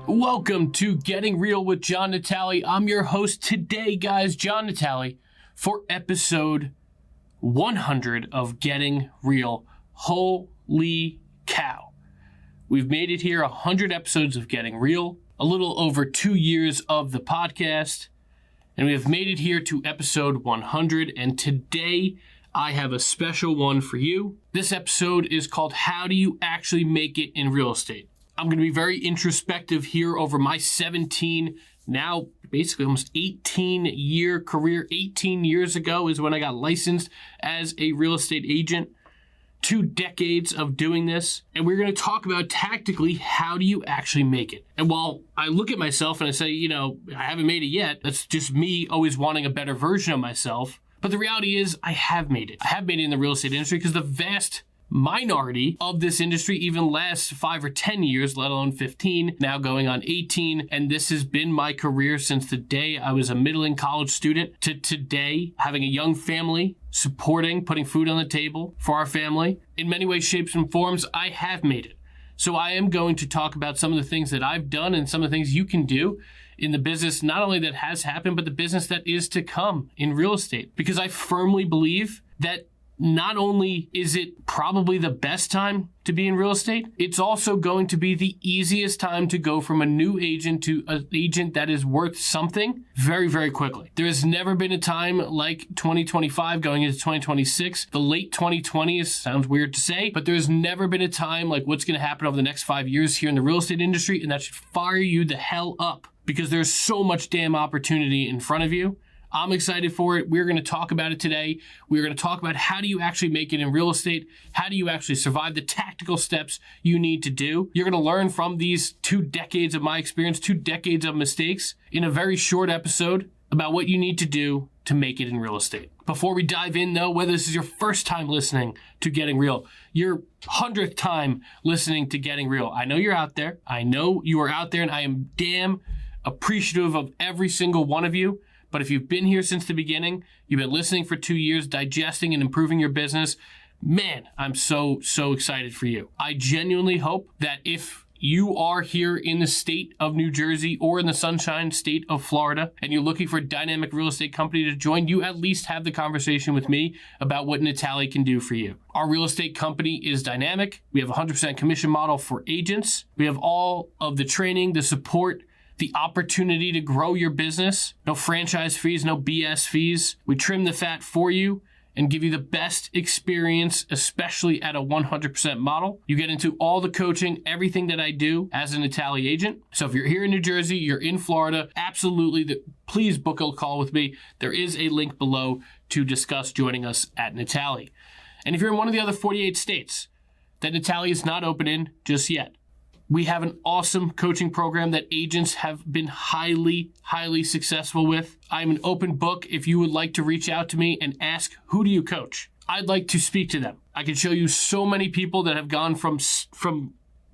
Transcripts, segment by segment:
Welcome to Getting Real with John Natale. I'm your host today, guys, John Natale, for episode 100 of Getting Real. Holy cow. We've made it here, 100 episodes of Getting Real, a little over 2 years of the podcast, and we have made it here to episode 100, and today I have a special one for you. This episode is called How Do You Actually Make It in Real Estate? I'm going to be very introspective here over my 17, now basically almost 18-year career. 18 years ago is when I got licensed as a real estate agent. 2 decades of doing this. And we're going to talk about tactically, how do you actually make it? And while I look at myself and I say, I haven't made it yet, that's just me always wanting a better version of myself. But the reality is I have made it. I have made it in the real estate industry because the vast minority of this industry even lasts 5 or 10 years, let alone 15, now going on 18. And this has been my career since the day I was a middling college student to today, having a young family, supporting, putting food on the table for our family. In many ways, shapes, and forms, I have made it. So I am going to talk about some of the things that I've done and some of the things you can do in the business, not only that has happened, but the business that is to come in real estate. Because I firmly believe that not only is it probably the best time to be in real estate, it's also going to be the easiest time to go from a new agent to an agent that is worth something very, very quickly. There has never been a time like 2025 going into 2026. The late 2020s sounds weird to say, but there's never been a time like what's going to happen over the next 5 years here in the real estate industry, and that should fire you the hell up because there's so much damn opportunity in front of you. I'm excited for it. We're going to talk about it today. We're going to talk about how do you actually make it in real estate? How do you actually survive the tactical steps you need to do? You're going to learn from these 2 decades of my experience, 2 decades of mistakes in a very short episode about what you need to do to make it in real estate. Before we dive in though, whether this is your first time listening to Getting Real, your 100th time listening to Getting Real, I know you're out there. I know you are out there, and I am damn appreciative of every single one of you. But if you've been here since the beginning, you've been listening for 2 years, digesting and improving your business, man, I'm so excited for you. I genuinely hope that if you are here in the state of New Jersey or in the Sunshine State of Florida and you're looking for a dynamic real estate company to join, you at least have the conversation with me about what Natale can do for you. Our real estate company is dynamic. We have a 100% commission model for agents. We have all of the training, the support, the opportunity to grow your business. No franchise fees, no BS fees. We trim the fat for you and give you the best experience, especially at a 100% model. You get into all the coaching, everything that I do as a Natale agent. So if you're here in New Jersey, you're in Florida, absolutely, please book a call with me. There is a link below to discuss joining us at Natale. And if you're in one of the other 48 states that Natale is not open in just yet, we have an awesome coaching program that agents have been highly successful with. I'm an open book if you would like to reach out to me and ask, who do you coach? I'd like to speak to them. I can show you so many people that have gone from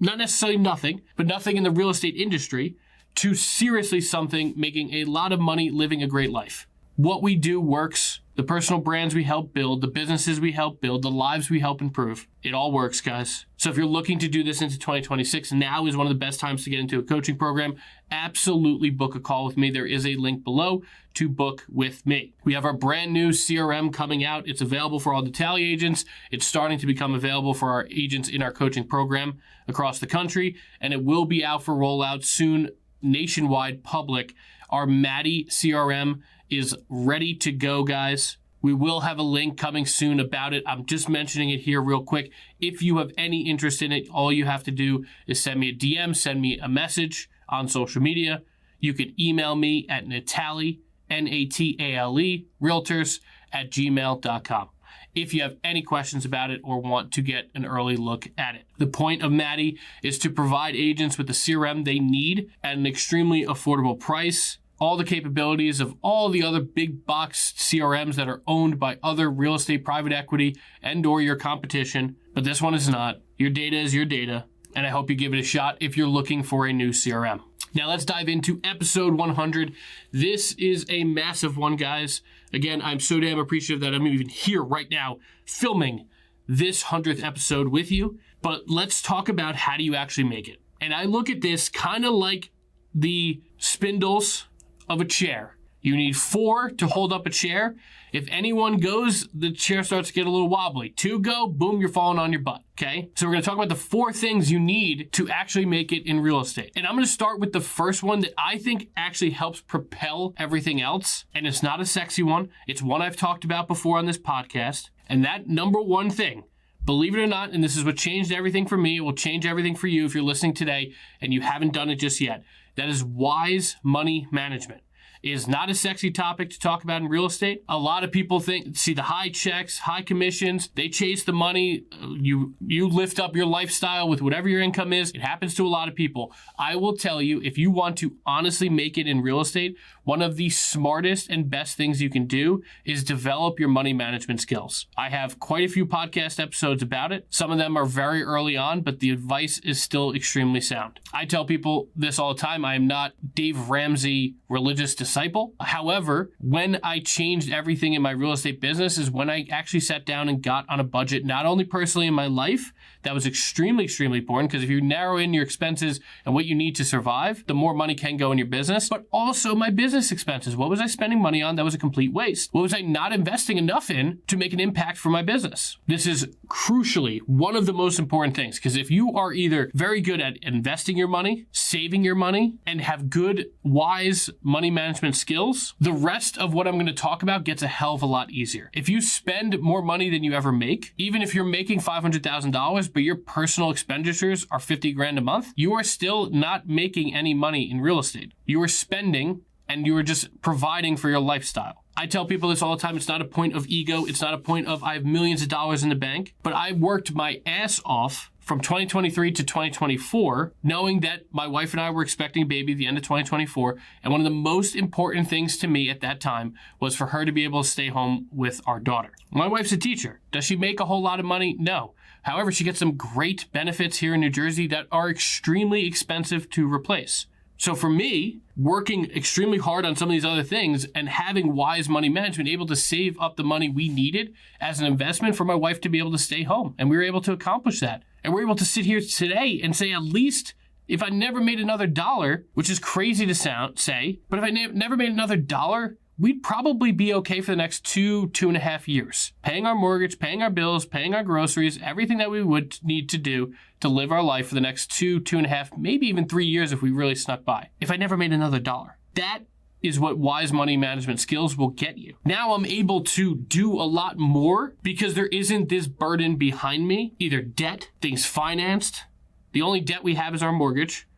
not necessarily nothing, but nothing in the real estate industry to seriously something, making a lot of money, living a great life. What we do works. The personal brands we help build, the businesses we help build, the lives we help improve. It all works, guys. So if you're looking to do this into 2026, now is one of the best times to get into a coaching program. Absolutely book a call with me. There is a link below to book with me. We have our brand new CRM coming out. It's available for all Natale agents. It's starting to become available for our agents in our coaching program across the country, and it will be out for rollout soon, nationwide, public. Our Maddie CRM is ready to go, guys. We will have a link coming soon about it. I'm just mentioning it here real quick. If you have any interest in it, all you have to do is send me a DM, send me a message on social media. You can email me at Natale, Natale, Realtors @gmail.com. If you have any questions about it or want to get an early look at it. The point of Maddie is to provide agents with the CRM they need at an extremely affordable price. All the capabilities of all the other big box CRMs that are owned by other real estate private equity and or your competition, but this one is not. Your data is your data, and I hope you give it a shot if you're looking for a new CRM. Now let's dive into episode 100. This is a massive one, guys. Again, I'm so damn appreciative that I'm even here right now filming this 100th episode with you, but let's talk about how do you actually make it. And I look at this kind of like the spindles of a chair. You need 4 to hold up a chair. If anyone goes, the chair starts to get a little wobbly. 2 go, boom, you're falling on your butt, okay? So we're gonna talk about the 4 things you need to actually make it in real estate. And I'm gonna start with the first one that I think actually helps propel everything else. And it's not a sexy one. It's one I've talked about before on this podcast. And that number one thing, believe it or not, and this is what changed everything for me, it will change everything for you if you're listening today and you haven't done it just yet. That is wise money management. It is not a sexy topic to talk about in real estate. A lot of people see the high checks, high commissions, they chase the money. You lift up your lifestyle with whatever your income is. It happens to a lot of people. I will tell you, if you want to honestly make it in real estate, one of the smartest and best things you can do is develop your money management skills. I have quite a few podcast episodes about it. Some of them are very early on, but the advice is still extremely sound. I tell people this all the time. I am not Dave Ramsey religious disciple. However, when I changed everything in my real estate business is when I actually sat down and got on a budget, not only personally in my life, that was extremely, extremely important because if you narrow in your expenses and what you need to survive, the more money can go in your business, but also my business expenses. What was I spending money on that was a complete waste? What was I not investing enough in to make an impact for my business? This is crucially one of the most important things because if you are either very good at investing your money, saving your money, and have good, wise money management skills, the rest of what I'm going to talk about gets a hell of a lot easier. If you spend more money than you ever make, even if you're making $500,000, but your personal expenditures are 50 grand a month, you are still not making any money in real estate. You are spending and you are just providing for your lifestyle. I tell people this all the time. It's not a point of ego. It's not a point of I have millions of dollars in the bank, but I worked my ass off from 2023 to 2024, knowing that my wife and I were expecting a baby at the end of 2024. And one of the most important things to me at that time was for her to be able to stay home with our daughter. My wife's a teacher. Does she make a whole lot of money? No. However, she gets some great benefits here in New Jersey that are extremely expensive to replace. So for me, working extremely hard on some of these other things and having wise money management, able to save up the money we needed as an investment for my wife to be able to stay home. And we were able to accomplish that. And we're able to sit here today and say, at least if I never made another dollar, which is crazy to say, but if I never made another dollar, we'd probably be okay for the next 2.5 years. Paying our mortgage, paying our bills, paying our groceries, everything that we would need to do to live our life for the next 2.5, maybe even 3 years if we really snuck by. If I never made another dollar. That is what wise money management skills will get you. Now I'm able to do a lot more because there isn't this burden behind me, either debt, things financed. The only debt we have is our mortgage.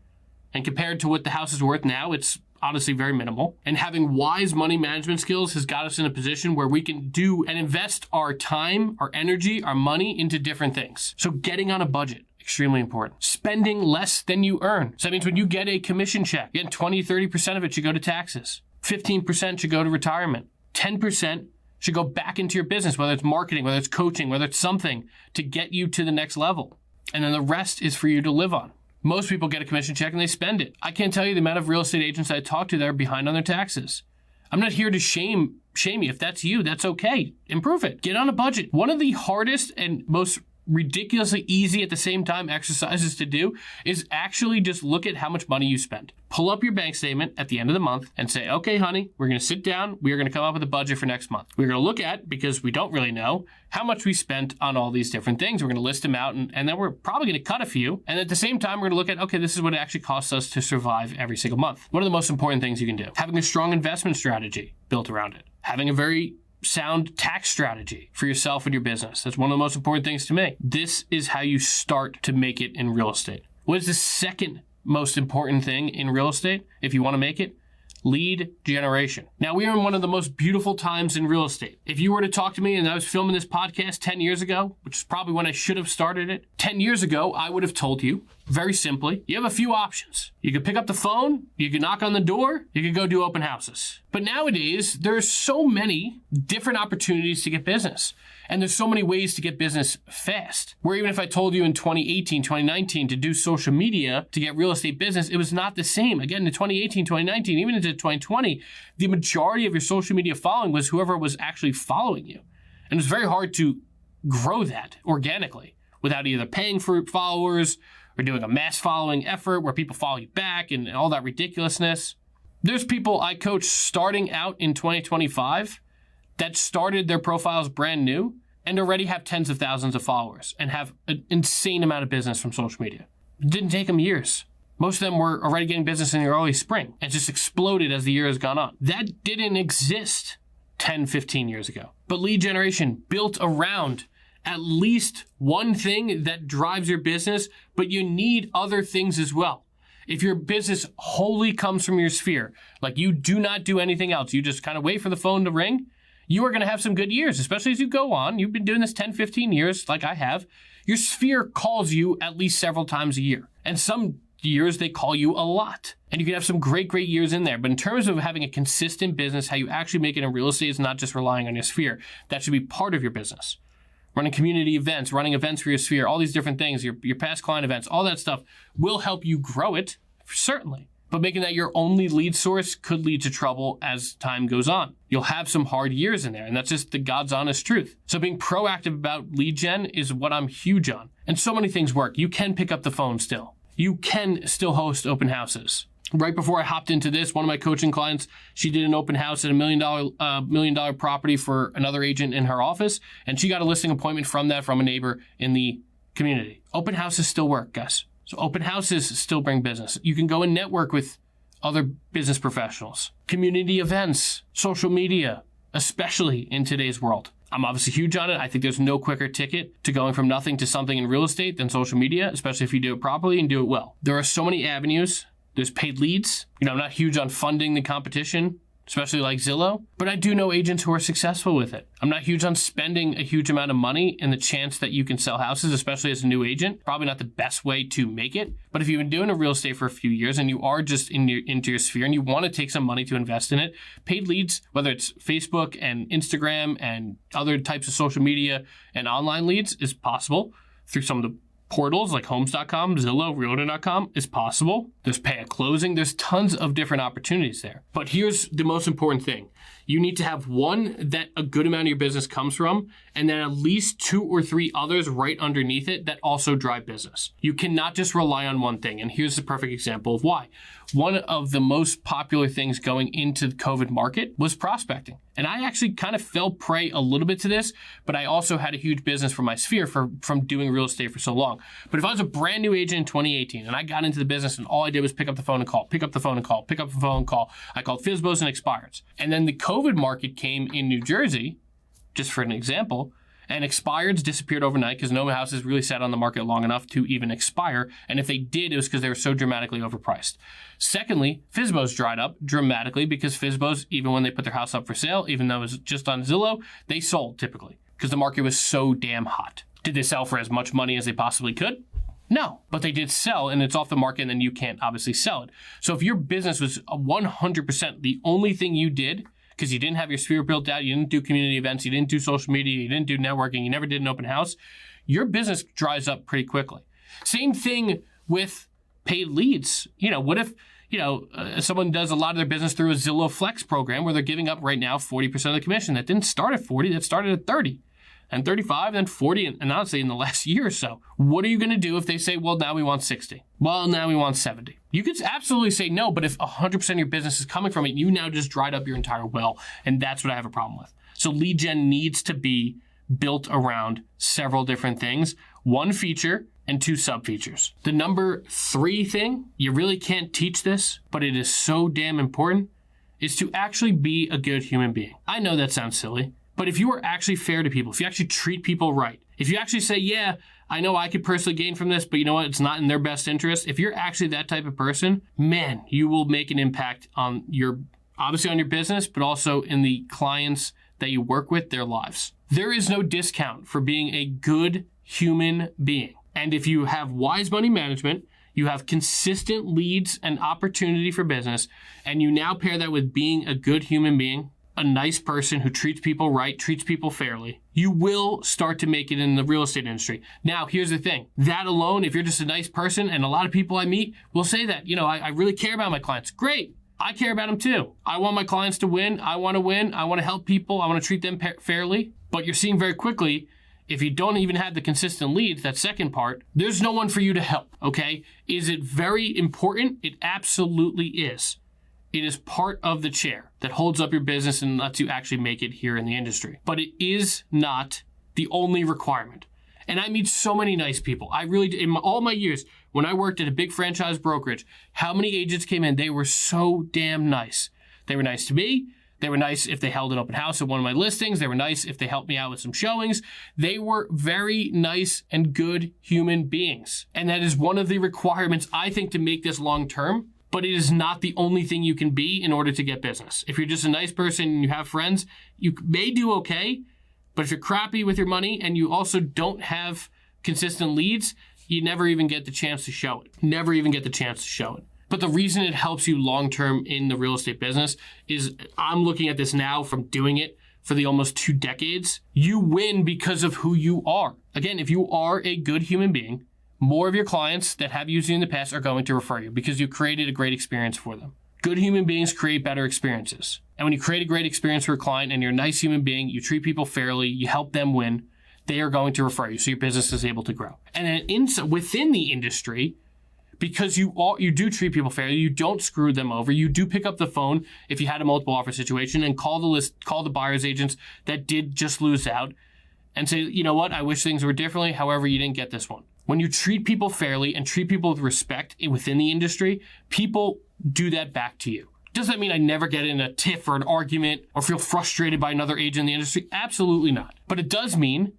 And compared to what the house is worth now, it's honestly very minimal. And having wise money management skills has got us in a position where we can do and invest our time, our energy, our money into different things. So getting on a budget, extremely important. Spending less than you earn. So that means when you get a commission check, again, 20-30% of it should go to taxes. 15% should go to retirement. 10% should go back into your business, whether it's marketing, whether it's coaching, whether it's something to get you to the next level. And then the rest is for you to live on. Most people get a commission check and they spend it. I can't tell you the amount of real estate agents I talk to that are behind on their taxes. I'm not here to shame you. If that's you, that's okay. Improve it. Get on a budget. One of the hardest and most ridiculously easy at the same time exercises to do is actually just look at how much money you spend. Pull up your bank statement at the end of the month and say, okay, honey, we're going to sit down. We are going to come up with a budget for next month. We're going to look at, because we don't really know, how much we spent on all these different things. We're going to list them out and then we're probably going to cut a few. And at the same time, we're going to look at, okay, this is what it actually costs us to survive every single month. One of the most important things you can do. Having a strong investment strategy built around it. Having a very sound tax strategy for yourself and your business. That's one of the most important things to me. This is how you start to make it in real estate. What is the second most important thing in real estate if you want to make it? Lead generation. Now, we are in one of the most beautiful times in real estate. If you were to talk to me and I was filming this podcast 10 years ago, which is probably when I should have started it, 10 years ago, I would have told you, very simply, you have a few options. You could pick up the phone, you could knock on the door, you could go do open houses. But nowadays, there's so many different opportunities to get business. And there's so many ways to get business fast. Where even if I told you in 2018, 2019 to do social media to get real estate business, it was not the same. Again, in 2018, 2019, even into 2020, the majority of your social media following was whoever was actually following you. And it was very hard to grow that organically without either paying for followers or doing a mass following effort where people follow you back and all that ridiculousness. There's people I coach starting out in 2025 that started their profiles brand new and already have tens of thousands of followers and have an insane amount of business from social media. It didn't take them years. Most of them were already getting business in the early spring and just exploded as the year has gone on. That didn't exist 10, 15 years ago. But lead generation built around at least one thing that drives your business, but you need other things as well. If your business wholly comes from your sphere, like you do not do anything else, you just kind of wait for the phone to ring, you are going to have some good years, especially as you go on. You've been doing this 10, 15 years like I have. Your sphere calls you at least several times a year. And some years they call you a lot. And you can have some great, great years in there. But in terms of having a consistent business, how you actually make it in real estate is not just relying on your sphere. That should be part of your business. Running community events, running events for your sphere, all these different things, your past client events, all that stuff will help you grow it, certainly. But making that your only lead source could lead to trouble as time goes on. You'll have some hard years in there, and that's just the God's honest truth. So being proactive about lead gen is what I'm huge on. And so many things work. You can pick up the phone still. You can still host open houses. Right before I hopped into this, one of my coaching clients, she did an open house at a $1 million property for another agent in her office, and she got a listing appointment from a neighbor in the community. Open houses still work, guys. So open houses still bring business. You can go and network with other business professionals, community events, social media, especially in today's world. I'm obviously huge on it. I think there's no quicker ticket to going from nothing to something in real estate than social media, especially if you do it properly and do it well. There are so many avenues. There's paid leads. I'm not huge on funding the competition, especially like Zillow, but I do know agents who are successful with it. I'm not huge on spending a huge amount of money in the chance that you can sell houses, especially as a new agent. Probably not the best way to make it. But if you've been doing a real estate for a few years and you are just into your sphere and you want to take some money to invest in it, paid leads, whether it's Facebook and Instagram and other types of social media and online leads, is possible through some of the portals like homes.com, Zillow, realtor.com is possible. There's pay at closing. There's tons of different opportunities there. But here's the most important thing. You need to have one that a good amount of your business comes from, and then at least 2 or 3 others right underneath it that also drive business. You cannot just rely on one thing. And here's the perfect example of why. One of the most popular things going into the COVID market was prospecting. And I actually kind of fell prey a little bit to this, but I also had a huge business from my sphere from doing real estate for so long. But if I was a brand new agent in 2018 and I got into the business and all I did was pick up the phone and call, pick up the phone and call, pick up the phone and call, I called FSBOs and expireds. And then the COVID market came in New Jersey, just for an example, and expireds disappeared overnight because no houses really sat on the market long enough to even expire. And if they did, it was because they were so dramatically overpriced. Secondly, FSBOs dried up dramatically because FSBOs, even when they put their house up for sale, even though it was just on Zillow, they sold typically because the market was so damn hot. Did they sell for as much money as they possibly could? No, but they did sell, and it's off the market, and then you can't obviously sell it. So if your business was 100% the only thing you did, because you didn't have your sphere built out, you didn't do community events, you didn't do social media, you didn't do networking, you never did an open house, your business dries up pretty quickly. Same thing with paid leads. What if, someone does a lot of their business through a Zillow Flex program where they're giving up right now 40% of the commission. That didn't start at 40, that started at 30. And 35, then 40, and honestly, in the last year or so. What are you going to do if they say, well, now we want 60? Well, now we want 70. You could absolutely say no, but if 100% of your business is coming from it, you now just dried up your entire well, and that's what I have a problem with. So lead gen needs to be built around several different things, 1 feature and 2 sub-features. The number 3 thing, you really can't teach this, but it is so damn important, is to actually be a good human being. I know that sounds silly. But if you are actually fair to people, if you actually treat people right, if you actually say, yeah, I know I could personally gain from this, but you know what? It's not in their best interest. If you're actually that type of person, man, you will make an impact on obviously on your business, but also in the clients that you work with, their lives. There is no discount for being a good human being. And if you have wise money management, you have consistent leads and opportunity for business, and you now pair that with being a good human being, a nice person who treats people right, treats people fairly, you will start to make it in the real estate industry. Now, here's the thing. That alone, if you're just a nice person, and a lot of people I meet will say that, I really care about my clients. Great. I care about them too. I want my clients to win. I want to win. I want to help people. I want to treat them fairly. But you're seeing very quickly, if you don't even have the consistent leads, that second part, there's no one for you to help, okay? Is it very important? It absolutely is. It is part of the chair that holds up your business and lets you actually make it here in the industry. But it is not the only requirement. And I meet so many nice people. I really, in all my years, when I worked at a big franchise brokerage, how many agents came in? They were so damn nice. They were nice to me. They were nice if they held an open house at one of my listings. They were nice if they helped me out with some showings. They were very nice and good human beings. And that is one of the requirements, I think, to make this long term. But it is not the only thing you can be in order to get business. If you're just a nice person and you have friends, you may do okay. But if you're crappy with your money and you also don't have consistent leads, you never even get the chance to show it. Never even get the chance to show it. But the reason it helps you long-term in the real estate business is I'm looking at this now from doing it for the almost 2 decades. You win because of who you are. Again, if you are a good human being, more of your clients that have used you in the past are going to refer you because you created a great experience for them. Good human beings create better experiences. And when you create a great experience for a client and you're a nice human being, you treat people fairly, you help them win, they are going to refer you so your business is able to grow. And then within the industry, because you do treat people fairly, you don't screw them over, you do pick up the phone if you had a multiple offer situation and call the buyer's agents that did just lose out and say, you know what, I wish things were differently, however, you didn't get this one. When you treat people fairly and treat people with respect within the industry, people do that back to you. Does that mean I never get in a tiff or an argument or feel frustrated by another agent in the industry? Absolutely not. But it does mean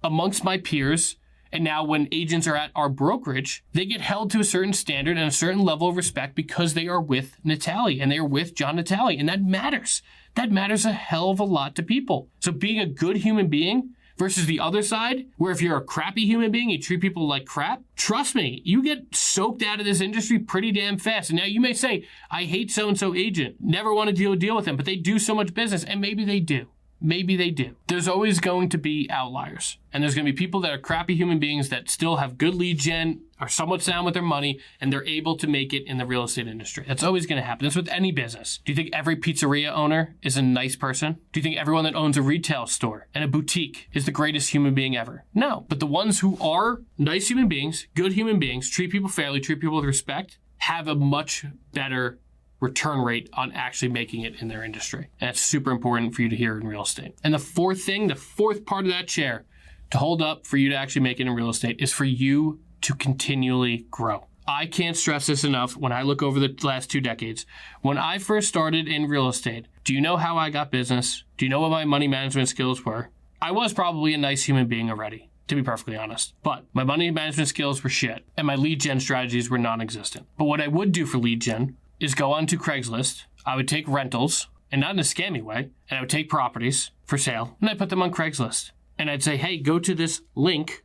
amongst my peers, and now when agents are at our brokerage, they get held to a certain standard and a certain level of respect because they are with Natale and they are with John Natale. And that matters. That matters a hell of a lot to people. So being a good human being versus the other side, where if you're a crappy human being, you treat people like crap, trust me, you get soaked out of this industry pretty damn fast. And now you may say, I hate so-and-so agent, never want to deal with them, but they do so much business, and maybe they do. Maybe they do. There's always going to be outliers. And there's going to be people that are crappy human beings that still have good lead gen, are somewhat sound with their money, and they're able to make it in the real estate industry. That's always going to happen. That's with any business. Do you think every pizzeria owner is a nice person? Do you think everyone that owns a retail store and a boutique is the greatest human being ever? No. But the ones who are nice human beings, good human beings, treat people fairly, treat people with respect, have a much better return rate on actually making it in their industry. And that's super important for you to hear in real estate. And the fourth part of that chair to hold up for you to actually make it in real estate is for you to continually grow. I can't stress this enough when I look over the last 2 decades. When I first started in real estate, do you know how I got business? Do you know what my money management skills were? I was probably a nice human being already, to be perfectly honest. But my money management skills were shit, and my lead gen strategies were non-existent. But what I would do for lead gen is go on to Craigslist. I would take rentals, and not in a scammy way, and I would take properties for sale, and I'd put them on Craigslist. And I'd say, hey, go to this link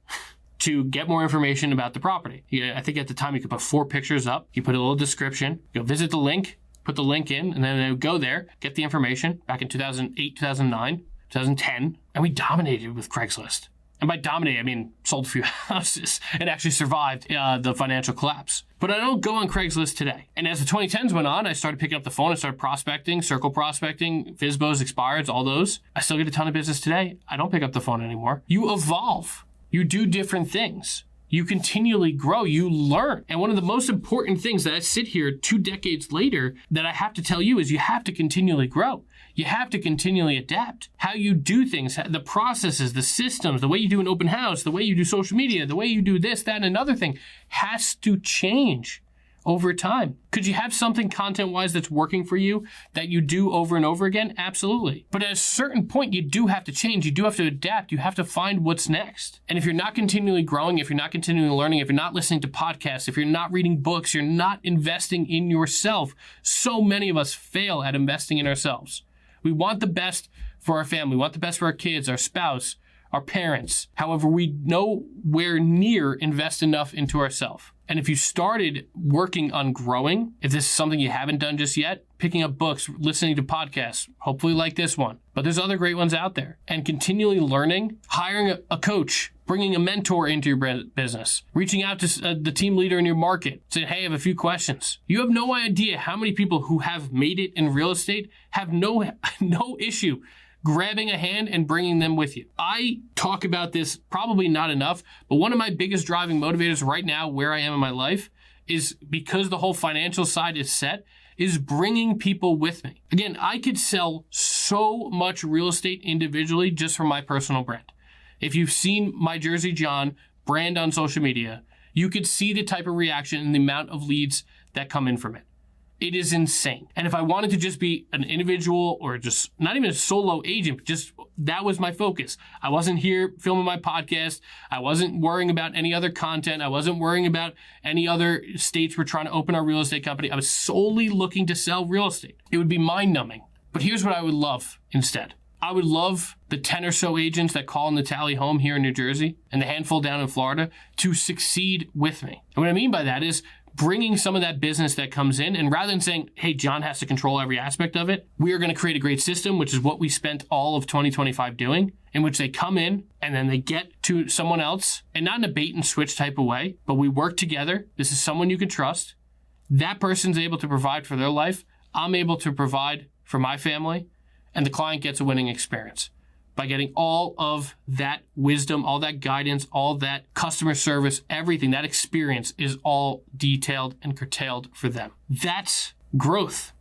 to get more information about the property. I think at the time you could put 4 pictures up. You put a little description. Go visit the link, put the link in, and then they would go there, get the information back in 2008, 2009, 2010, and we dominated with Craigslist. And by dominate, I mean sold a few houses and actually survived the financial collapse. But I don't go on Craigslist today. And as the 2010s went on, I started picking up the phone and started prospecting, circle prospecting, FSBOs, expireds, all those. I still get a ton of business today. I don't pick up the phone anymore. You evolve. You do different things. You continually grow. You learn. And one of the most important things that I sit here 2 decades later that I have to tell you is you have to continually grow. You have to continually adapt. How you do things, the processes, the systems, the way you do an open house, the way you do social media, the way you do this, that, and another thing has to change over time. Could you have something content-wise that's working for you that you do over and over again? Absolutely. But at a certain point, you do have to change. You do have to adapt. You have to find what's next. And if you're not continually growing, if you're not continually learning, if you're not listening to podcasts, if you're not reading books, you're not investing in yourself. So many of us fail at investing in ourselves. We want the best for our family. We want the best for our kids, our spouse, our parents. However, we nowhere near invest enough into ourselves. And if you started working on growing, if this is something you haven't done just yet, picking up books, listening to podcasts, hopefully like this one, but there's other great ones out there, and continually learning, hiring a coach, bringing a mentor into your business, reaching out to the team leader in your market, saying, hey, I have a few questions. You have no idea how many people who have made it in real estate have no issue grabbing a hand and bringing them with you. I talk about this probably not enough, but one of my biggest driving motivators right now where I am in my life is because the whole financial side is set, is bringing people with me. Again, I could sell so much real estate individually just from my personal brand. If you've seen my Jersey John brand on social media, you could see the type of reaction and the amount of leads that come in from it. It is insane. And if I wanted to just be an individual or just not even a solo agent, just that was my focus. I wasn't here filming my podcast. I wasn't worrying about any other content. I wasn't worrying about any other states we're trying to open our real estate company. I was solely looking to sell real estate. It would be mind-numbing. But here's what I would love instead. I would love the 10 or so agents that call Natale home here in New Jersey and the handful down in Florida to succeed with me. And what I mean by that is bringing some of that business that comes in, and rather than saying, hey, John has to control every aspect of it, we are going to create a great system, which is what we spent all of 2025 doing, in which they come in and then they get to someone else, and not in a bait and switch type of way, but we work together. This is someone you can trust. That person's able to provide for their life. I'm able to provide for my family, and the client gets a winning experience by getting all of that wisdom, all that guidance, all that customer service, everything, that experience is all detailed and curtailed for them. That's growth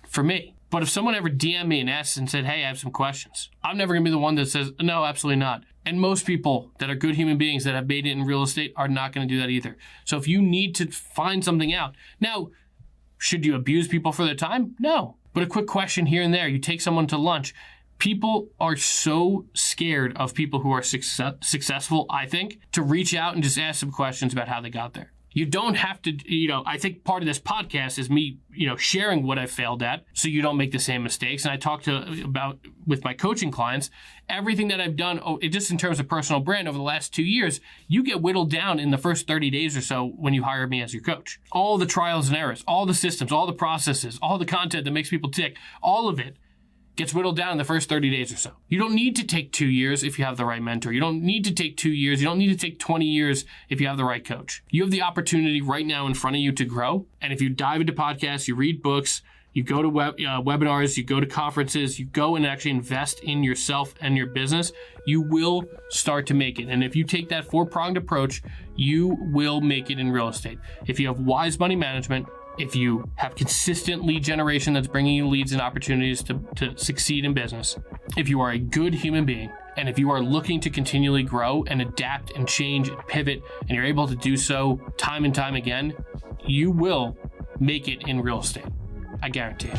for me. But if someone ever DM'd me and asked and said, hey, I have some questions, I'm never going to be the one that says, no, absolutely not. And most people that are good human beings that have made it in real estate are not going to do that either. So if you need to find something out, now, should you abuse people for their time? No. But a quick question here and there, you take someone to lunch. People are so scared of people who are successful, I think, to reach out and just ask some questions about how they got there. You don't have to, I think part of this podcast is me, sharing what I failed at so you don't make the same mistakes. And I talk about with my coaching clients, everything that I've done, just in terms of personal brand over the last 2 years, you get whittled down in the first 30 days or so when you hire me as your coach. All the trials and errors, all the systems, all the processes, all the content that makes people tick, all of it gets whittled down in the first 30 days or so. You don't need to take 2 years if you have the right mentor. You don't need to take 2 years. You don't need to take 20 years if you have the right coach. You have the opportunity right now in front of you to grow. And if you dive into podcasts, you read books, you go to webinars, you go to conferences, you go and actually invest in yourself and your business, you will start to make it. And if you take that four-pronged approach, you will make it in real estate. If you have wise money management, if you have consistent lead generation that's bringing you leads and opportunities to succeed in business, if you are a good human being, and if you are looking to continually grow and adapt and change and pivot, and you're able to do so time and time again, you will make it in real estate. I guarantee it.